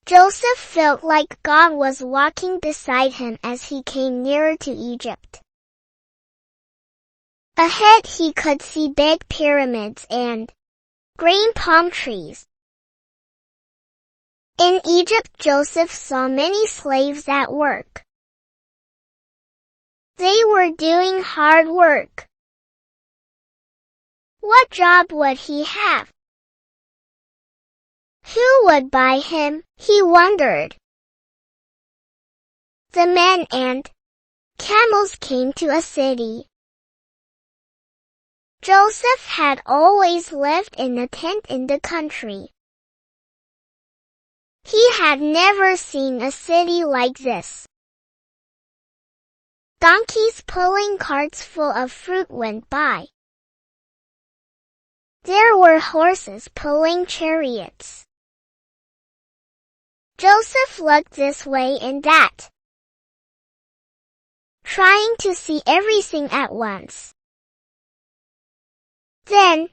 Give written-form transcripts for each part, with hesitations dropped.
Joseph felt like God was walking beside him as he came nearer to Egypt. Ahead he could see big pyramids and green palm trees. In Egypt, Joseph saw many slaves at work. They were doing hard work. What job would he have? Who would buy him, he wondered. The men and camels came to a city. Joseph had always lived in a tent in the country. He had never seen a city like this. Donkeys pulling carts full of fruit went by. There were horses pulling chariots. Joseph looked this way and that, trying to see everything at once. Then,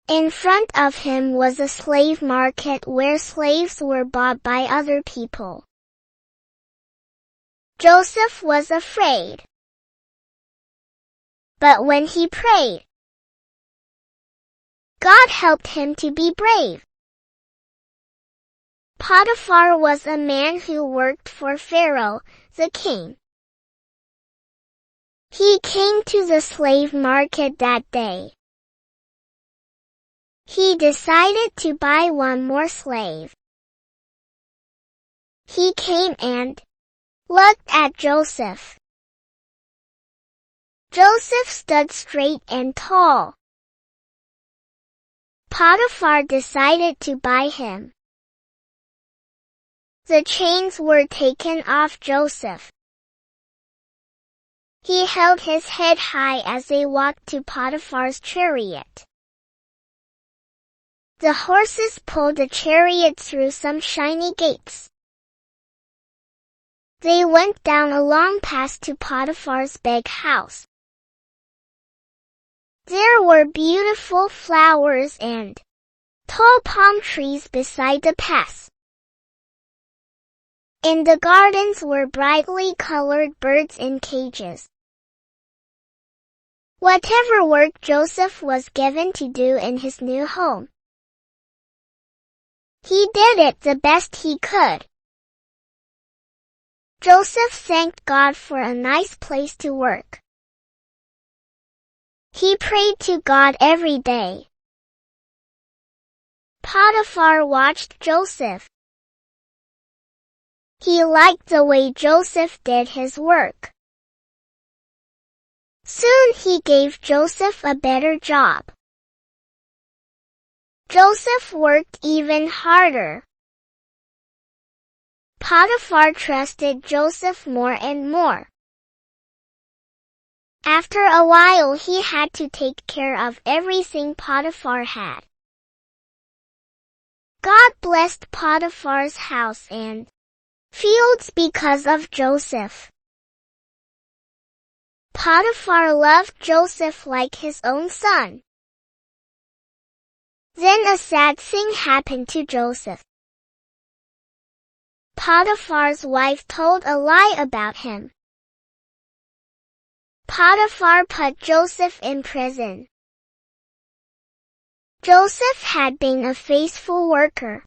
in front of him was a slave market where slaves were bought by other people. Joseph was afraid. But when he prayed, God helped him to be brave. Potiphar was a man who worked for Pharaoh, the king. He came to the slave market that day. He decided to buy one more slave. He came and looked at Joseph. Joseph stood straight and tall. Potiphar decided to buy him. The chains were taken off Joseph. He held his head high as they walked to Potiphar's chariot. The horses pulled the chariot through some shiny gates. They went down a long path to Potiphar's big house. There were beautiful flowers and tall palm trees beside the path. In the gardens were brightly colored birds in cages. Whatever work Joseph was given to do in his new home, he did it the best he could. Joseph thanked God for a nice place to work. He prayed to God every day. Potiphar watched Joseph. He liked the way Joseph did his work. Soon he gave Joseph a better job. Joseph worked even harder. Potiphar trusted Joseph more and more. After a while he had to take care of everything Potiphar had. God blessed Potiphar's house and fields because of Joseph. Potiphar loved Joseph like his own son. Then a sad thing happened to Joseph. Potiphar's wife told a lie about him. Potiphar put Joseph in prison. Joseph had been a faithful worker.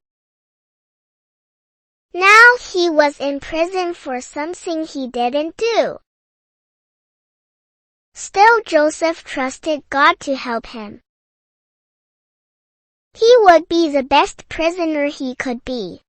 Now he was in prison for something he didn't do. Still, Joseph trusted God to help him. He would be the best prisoner he could be.